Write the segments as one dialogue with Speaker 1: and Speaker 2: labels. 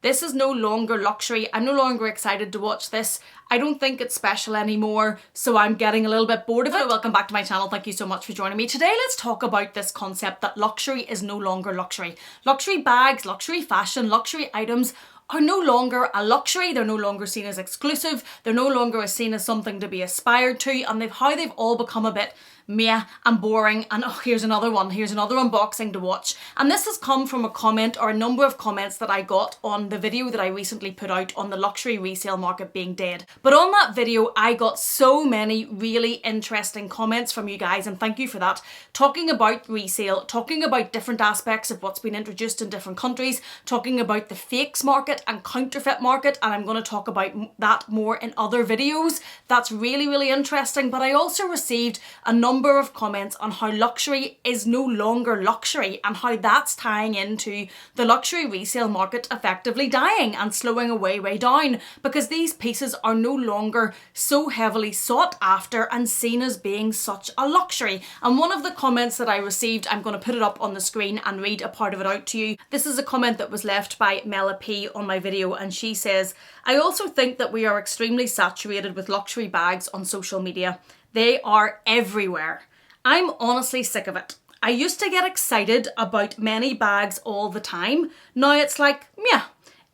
Speaker 1: This is no longer luxury. I'm no longer excited to watch this. I don't think it's special anymore, so I'm getting a little bit bored of it. Welcome back to my channel. Thank you so much for joining me. Today, let's talk about this concept that luxury is no longer luxury. Luxury bags, luxury fashion, luxury items are no longer a luxury. They're no longer seen as exclusive. They're no longer seen as something to be aspired to, and they've all become a bit meh and boring. And oh, here's another one. Here's another unboxing to watch. And this has come from a comment or a number of comments that I got on the video that I recently put out on the luxury resale market being dead. But on that video, I got so many really interesting comments from you guys, and thank you for that, talking about resale, talking about different aspects of what's been introduced in different countries, talking about the fakes market and counterfeit market, and I'm going to talk about that more in other videos. That's really, really interesting. But I also received a number of comments on how luxury is no longer luxury and how that's tying into the luxury resale market effectively dying and slowing way down, because these pieces are no longer so heavily sought after and seen as being such a luxury. And one of the comments that I received, I'm going to put it up on the screen and read a part of it out to you. This is a comment that was left by Mela P on my video, and she says, "I also think that we are extremely saturated with luxury bags on social media. They are everywhere. I'm honestly sick of it. I used to get excited about many bags all the time. Now it's like, yeah,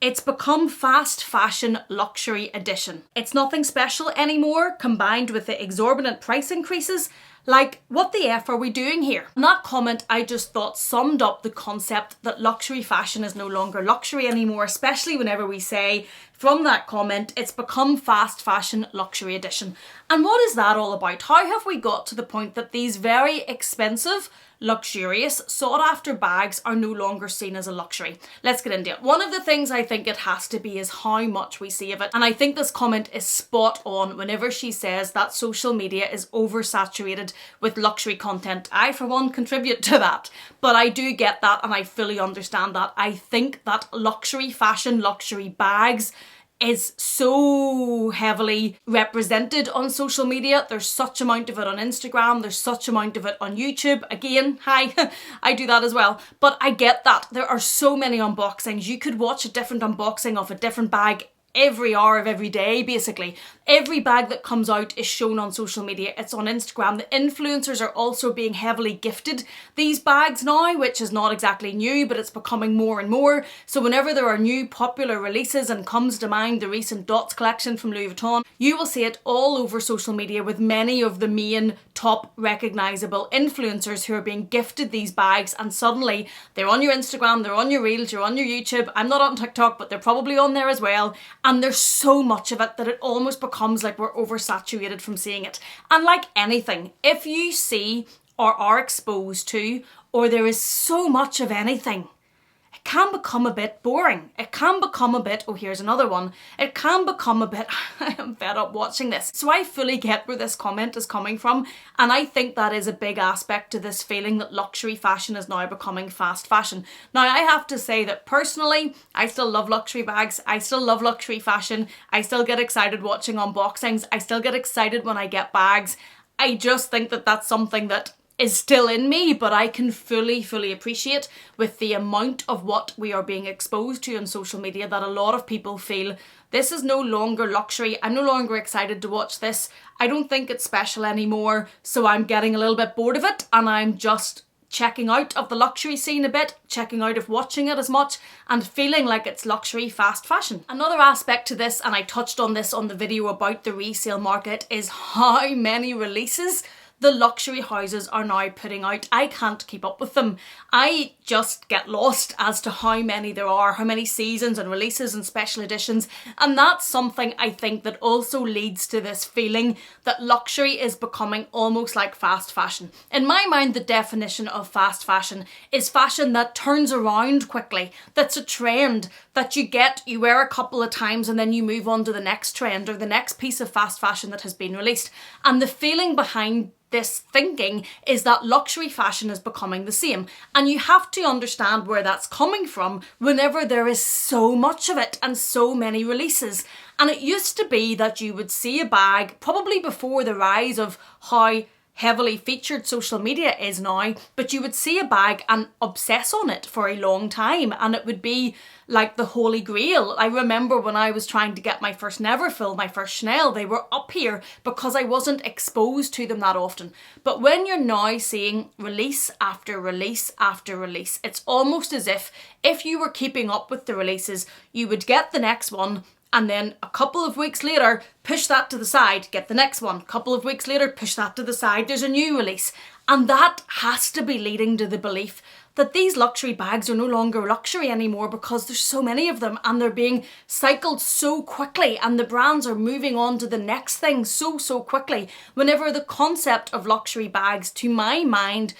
Speaker 1: it's become fast fashion luxury edition. It's nothing special anymore, combined with the exorbitant price increases. Like, what the F are we doing here?" And that comment, I just thought, summed up the concept that luxury fashion is no longer luxury anymore, especially whenever we say from that comment, it's become fast fashion luxury edition. And what is that all about? How have we got to the point that these very expensive, luxurious, sought after bags are no longer seen as a luxury? Let's get into it. One of the things I think it has to be is how much we see of it. And I think this comment is spot on whenever she says that social media is oversaturated with luxury content. I, for one, contribute to that, but I do get that and I fully understand that. I think that luxury fashion, luxury bags is so heavily represented on social media. There's such amount of it on Instagram, there's such amount of it on YouTube. Again, hi, I do that as well. But I get that. There are so many unboxings. You could watch a different unboxing of a different bag every hour of every day, basically. Every bag that comes out is shown on social media. It's on Instagram. The influencers are also being heavily gifted these bags now, which is not exactly new, but it's becoming more and more. So whenever there are new popular releases, and comes to mind the recent Dots collection from Louis Vuitton, you will see it all over social media with many of the main top recognizable influencers who are being gifted these bags, and suddenly they're on your Instagram, they're on your Reels, you're on your YouTube. I'm not on TikTok, but they're probably on there as well. And there's so much of it that it almost becomes like we're oversaturated from seeing it. And like anything, if you see or are exposed to, or there is so much of anything, it can become a bit boring. It can become a bit, oh, here's another one. It can become a bit, I am fed up watching this. So I fully get where this comment is coming from. And I think that is a big aspect to this feeling that luxury fashion is now becoming fast fashion. Now, I have to say that personally, I still love luxury bags. I still love luxury fashion. I still get excited watching unboxings. I still get excited when I get bags. I just think that that's something that is still in me, but I can fully appreciate with the amount of what we are being exposed to on social media that a lot of people feel this is no longer luxury. I'm no longer excited to watch this. I don't think it's special anymore, so I'm getting a little bit bored of it and I'm just checking out of the luxury scene a bit, checking out of watching it as much and feeling like it's luxury fast fashion. Another aspect to this, and I touched on this on the video about the resale market, is how many releases the luxury houses are now putting out. I can't keep up with them. I just get lost as to how many there are, how many seasons and releases and special editions. And that's something I think that also leads to this feeling that luxury is becoming almost like fast fashion. In my mind, the definition of fast fashion is fashion that turns around quickly, that's a trend that you wear a couple of times and then you move on to the next trend or the next piece of fast fashion that has been released. And the feeling behind this thinking is that luxury fashion is becoming the same. And you have to understand where that's coming from whenever there is so much of it and so many releases. And it used to be that you would see a bag, probably before the rise of how heavily featured social media is now, but you would see a bag and obsess on it for a long time, and it would be like the holy grail. I remember when I was trying to get my first Neverfull, my first Chanel, they were up here because I wasn't exposed to them that often. But when you're now seeing release after release after release, it's almost as if you were keeping up with the releases, you would get the next one, and then a couple of weeks later, push that to the side, get the next one. A couple of weeks later, push that to the side, there's a new release. And that has to be leading to the belief that these luxury bags are no longer luxury anymore because there's so many of them and they're being cycled so quickly, and the brands are moving on to the next thing so quickly. Whenever the concept of luxury bags, to my mind,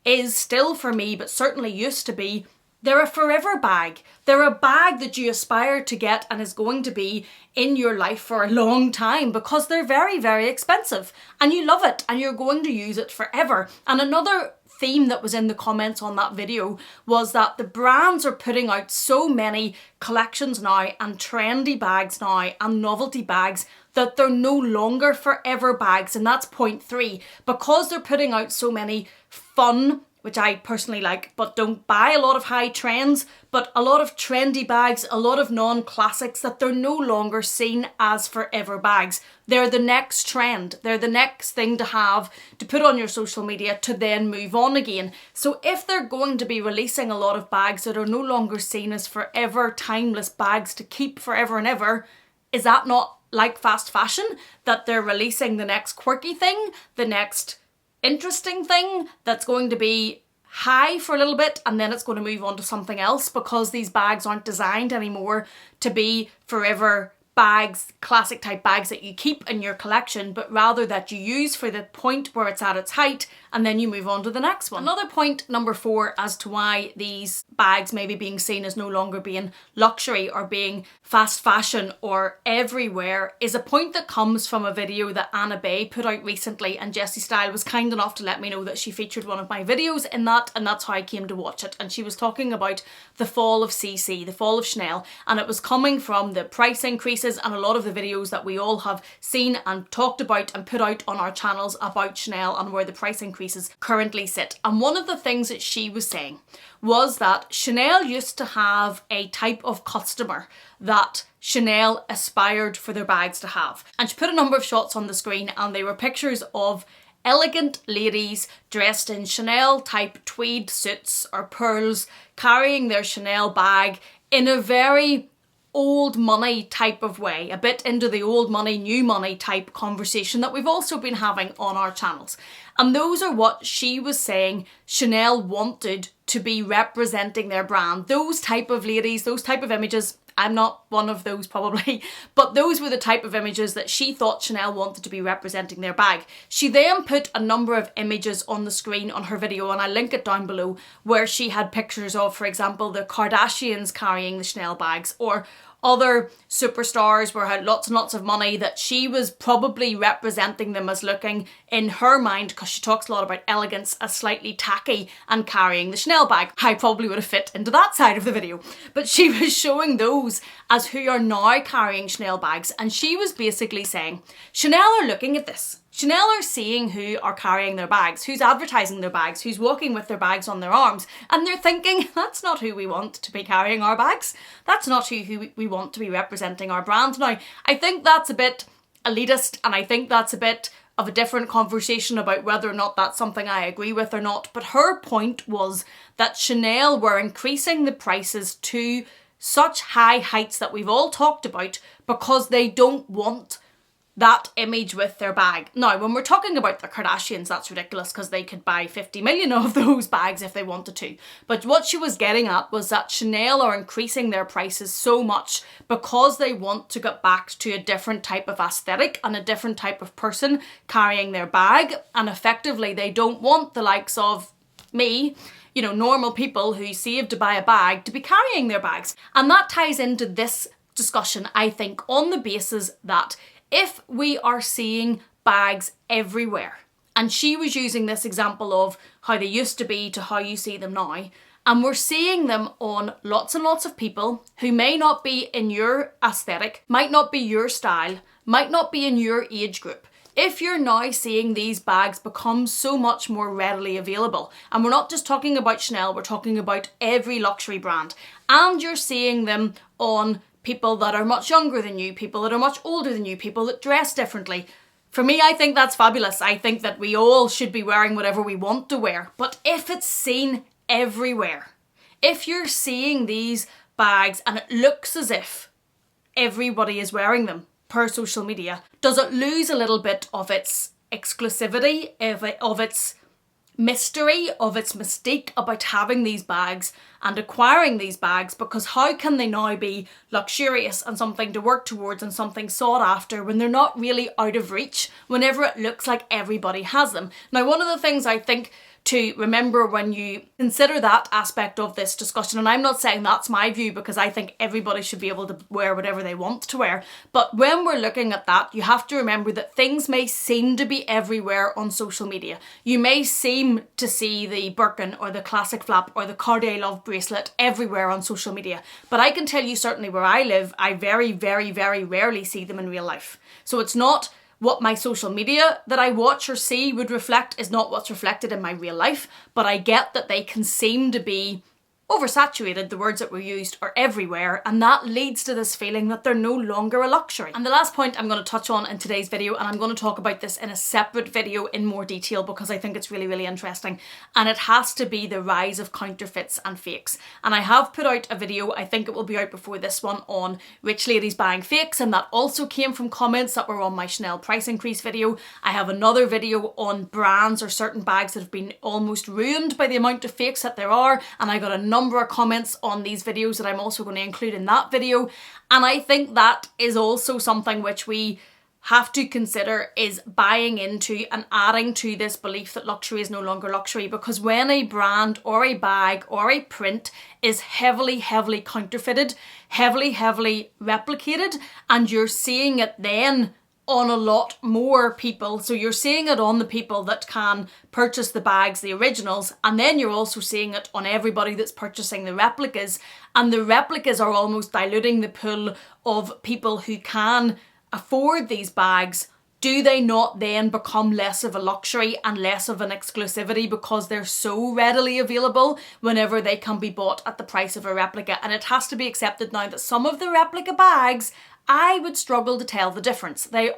Speaker 1: is still for me, but certainly used to be, they're a forever bag. They're a bag that you aspire to get and is going to be in your life for a long time because they're very expensive and you love it and you're going to use it forever. And another theme that was in the comments on that video was that the brands are putting out so many collections now and trendy bags now and novelty bags that they're no longer forever bags. And that's point 3. Because they're putting out so many fun, which I personally like, but don't buy a lot of high trends, but a lot of trendy bags, a lot of non-classics, that they're no longer seen as forever bags. They're the next trend. They're the next thing to have to put on your social media to then move on again. So if they're going to be releasing a lot of bags that are no longer seen as forever timeless bags to keep forever and ever, is that not like fast fashion? That they're releasing the next quirky thing, the next interesting thing that's going to be high for a little bit and then it's going to move on to something else because these bags aren't designed anymore to be forever bags, classic type bags that you keep in your collection, but rather that you use for the point where it's at its height and then you move on to the next one. Another point, number 4, as to why these bags may be being seen as no longer being luxury or being fast fashion or everywhere, is a point that comes from a video that Anna Bay put out recently, and Jessie Style was kind enough to let me know that she featured one of my videos in that, and that's how I came to watch it. And she was talking about the fall of CC, the fall of Chanel, and it was coming from the price increases and a lot of the videos that we all have seen and talked about and put out on our channels about Chanel and where the price increases currently sit. And one of the things that she was saying was that Chanel used to have a type of customer that Chanel aspired for their bags to have. And she put a number of shots on the screen and they were pictures of elegant ladies dressed in Chanel type tweed suits or pearls, carrying their Chanel bag in a very old money type of way, a bit into the old money, new money type conversation that we've also been having on our channels. And those are what she was saying Chanel wanted to be representing their brand. Those type of ladies, those type of images, I'm not one of those probably, but those were the type of images that she thought Chanel wanted to be representing their bag. She then put a number of images on the screen on her video, and I'll link it down below, where she had pictures of, for example, the Kardashians carrying the Chanel bags, or other superstars where had lots and lots of money, that she was probably representing them as looking, in her mind, because she talks a lot about elegance, as slightly tacky and carrying the Chanel bag. I probably would have fit into that side of the video. But she was showing those as who are now carrying Chanel bags, and she was basically saying, Chanel are looking at this. Chanel are seeing who are carrying their bags, who's advertising their bags, who's walking with their bags on their arms, and they're thinking, that's not who we want to be carrying our bags. That's not who we want to be representing our brand. Now, I think that's a bit elitist, and I think that's a bit of a different conversation about whether or not that's something I agree with or not. But her point was that Chanel were increasing the prices to such high heights that we've all talked about because they don't want that image with their bag. Now, when we're talking about the Kardashians, that's ridiculous because they could buy 50 million of those bags if they wanted to. But what she was getting at was that Chanel are increasing their prices so much because they want to get back to a different type of aesthetic and a different type of person carrying their bag. And effectively, they don't want the likes of me, you know, normal people who saved to buy a bag, to be carrying their bags. And that ties into this discussion, I think, on the basis that if we are seeing bags everywhere, and she was using this example of how they used to be to how you see them now, and we're seeing them on lots and lots of people who may not be in your aesthetic, might not be your style, might not be in your age group. If you're now seeing these bags become so much more readily available, and we're not just talking about Chanel, we're talking about every luxury brand, and you're seeing them on people that are much younger than you, people that are much older than you, people that dress differently. For me, I think that's fabulous. I think that we all should be wearing whatever we want to wear. But if it's seen everywhere, if you're seeing these bags and it looks as if everybody is wearing them per social media, does it lose a little bit of its exclusivity, of its mystery, of its mystique about having these bags and acquiring these bags? Because how can they now be luxurious and something to work towards and something sought after when they're not really out of reach whenever it looks like everybody has them? Now, one of the things I think to remember when you consider that aspect of this discussion, and I'm not saying that's my view because I think everybody should be able to wear whatever they want to wear, but when we're looking at that, you have to remember that things may seem to be everywhere on social media. You may seem to see the Birkin or the classic flap or the Cartier Love bracelet everywhere on social media, but I can tell you certainly where I live, I very, very, very rarely see them in real life. So it's not what my social media that I watch or see would reflect is not what's reflected in my real life, but I get that they can seem to be oversaturated, the words that were used, are everywhere, and that leads to this feeling that they're no longer a luxury. And the last point I'm going to touch on in today's video, and I'm going to talk about this in a separate video in more detail because I think it's really, really interesting, and it has to be the rise of counterfeits and fakes. And I have put out a video, I think it will be out before this one, on rich ladies buying fakes, and that also came from comments that were on my Chanel price increase video. I have another video on brands or certain bags that have been almost ruined by the amount of fakes that there are, and I got a number of comments on these videos that I'm also going to include in that video. And I think that is also something which we have to consider, is buying into and adding to this belief that luxury is no longer luxury, because when a brand or a bag or a print is heavily counterfeited, heavily replicated, and you're seeing it then on a lot more people. So you're seeing it on the people that can purchase the bags, the originals, and then you're also seeing it on everybody that's purchasing the replicas, and the replicas are almost diluting the pool of people who can afford these bags. Do they not then become less of a luxury and less of an exclusivity because they're so readily available whenever they can be bought at the price of a replica? And it has to be accepted now that some of the replica bags, I would struggle to tell the difference. They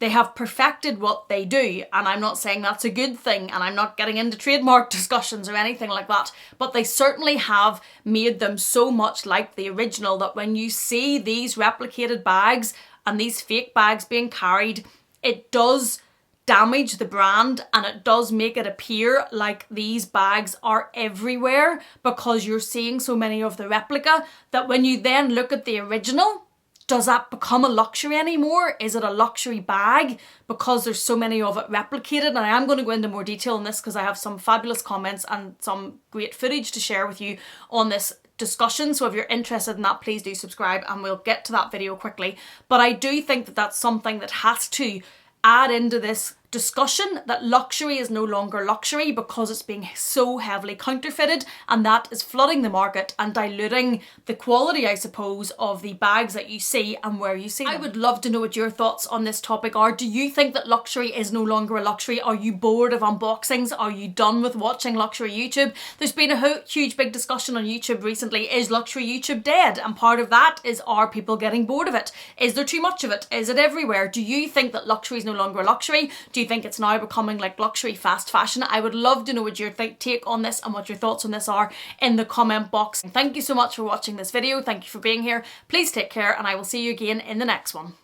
Speaker 1: have perfected what they do, and I'm not saying that's a good thing, and I'm not getting into trademark discussions or anything like that, but they certainly have made them so much like the original that when you see these replicated bags and these fake bags being carried, it does damage the brand, and it does make it appear like these bags are everywhere because you're seeing so many of the replica that when you then look at the original, does that become a luxury anymore? Is it a luxury bag because there's so many of it replicated? And I am going to go into more detail on this because I have some fabulous comments and some great footage to share with you on this discussion. So if you're interested in that, please do subscribe and we'll get to that video quickly. But I do think that that's something that has to add into this discussion, that luxury is no longer luxury because it's being so heavily counterfeited, and that is flooding the market and diluting the quality, I suppose, of the bags that you see and where you see them. I would love to know what your thoughts on this topic are. Do you think that luxury is no longer a luxury? Are you bored of unboxings? Are you done with watching luxury YouTube? There's been a huge big discussion on YouTube recently. Is luxury YouTube dead? And part of that is, are people getting bored of it? Is there too much of it? Is it everywhere? Do you think that luxury is no longer a luxury? Do you think it's now becoming like luxury fast fashion? I would love to know what your take on this and what your thoughts on this are in the comment box. Thank you so much for watching this video. Thank you for being here. Please take care, and I will see you again in the next one.